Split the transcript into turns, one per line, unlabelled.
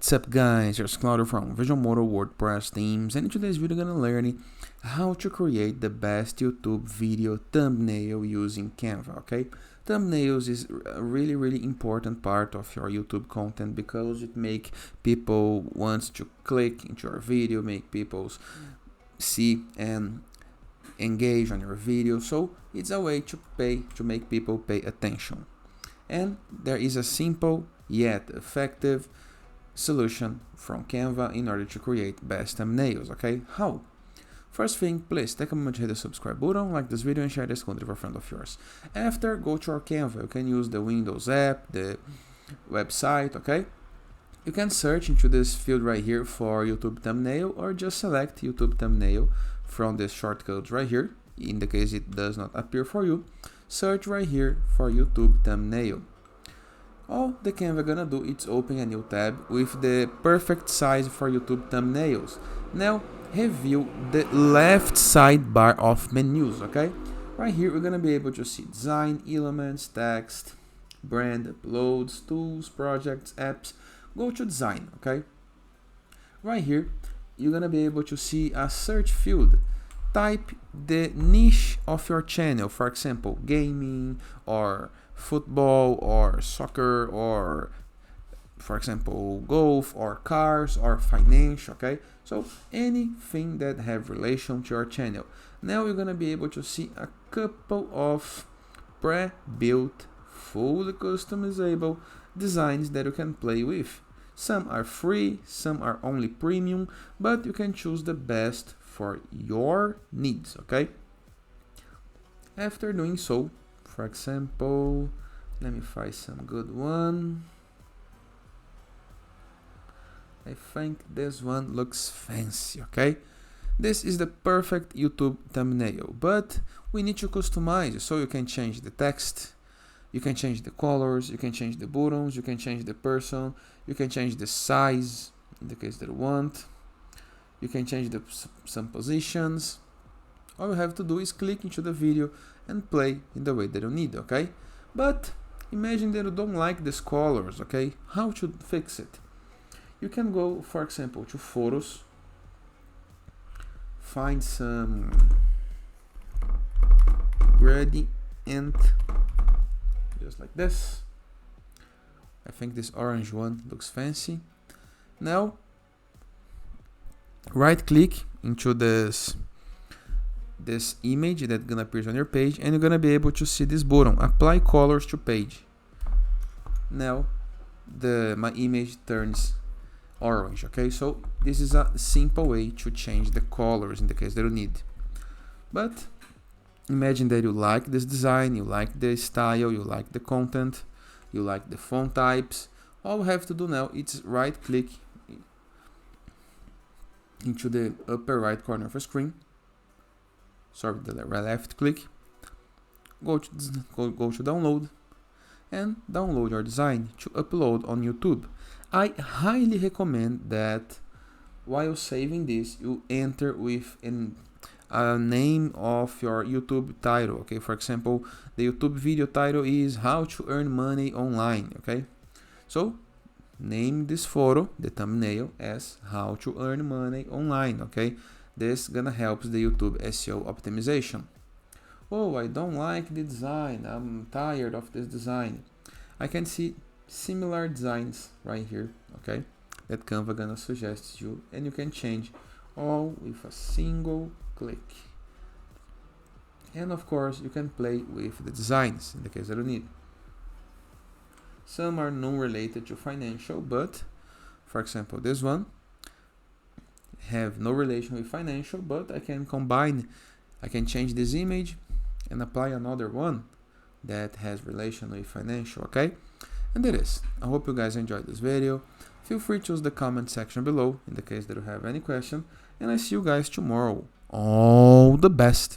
What's up guys, here's Claudio from Visual Modo WordPress themes, and in today's video we're gonna learn how to create the best YouTube video thumbnail using Canva, okay? Thumbnails is a really important part of your YouTube content because it make people want to click into your video, make people see and engage on your video, so it's a way to make people pay attention. And there is a simple yet effective solution from Canva in order to create best thumbnails, okay? How? First thing, please take a moment to hit the subscribe button, like this video and share this content with a friend of yours. After, go to our Canva. You can use the Windows app, the website, okay? You can search into this field right here for YouTube thumbnail, or just select YouTube thumbnail from the shortcuts right here. In the case it does not appear for you, search right here for YouTube thumbnail. All the Canva gonna do is open a new tab with the perfect size for YouTube thumbnails. Now review the left sidebar of menus, okay? Right here we're gonna be able to see design, elements, text, brand, uploads, tools, projects, apps. Go to design, okay? Right here you're gonna be able to see a search field. Type the niche of your channel, for example, gaming or football or soccer or, for example, golf or cars or financial, okay? So anything that have relation to your channel. Now you're gonna be able to see a couple of pre-built, fully customizable designs that you can play with. Some are free, some are only premium, but you can choose the best for your needs, okay? After doing so, for example, let me find some good one. I think this one looks fancy, okay? This is the perfect YouTube thumbnail, but we need to customize, so you can change the text, you can change the colors, you can change the buttons, you can change the person, you can change the size in the case that you want. You can change some positions. All you have to do is click into the video and play in the way that you need, okay? But imagine that you don't like these colors, okay? How to fix it? You can go, for example, to photos, find some gradient, just like this. I think this orange one looks fancy. Now right click into this image that's gonna appear on your page, and you're gonna be able to see this button, apply colors to page. Now my image turns orange, okay? So this is a simple way to change the colors in the case that you need. But imagine that you like this design, you like the style, you like the content, you like the font types. All you have to do now is right click into the upper right corner of the screen, the left click, go to download, and download your design to upload on YouTube. I highly recommend that while saving this, you enter with a name of your YouTube title, okay? For example, the YouTube video title is how to earn money online, okay? So name this photo, the thumbnail, as how to earn money online, okay? This gonna help the YouTube SEO optimization. Oh, I don't like the design, I'm tired of this design. I can see similar designs right here, okay, that Canva gonna suggest you, and you can change all with a single click. And of course you can play with the designs in the case that you need. Some are non-related to financial, but for example this one have no relation with financial, but I can change this image and apply another one that has relation with financial, okay? And that is. I hope you guys enjoyed this video. Feel free to use the comment section below in the case that you have any question, and I see you guys tomorrow. All the best.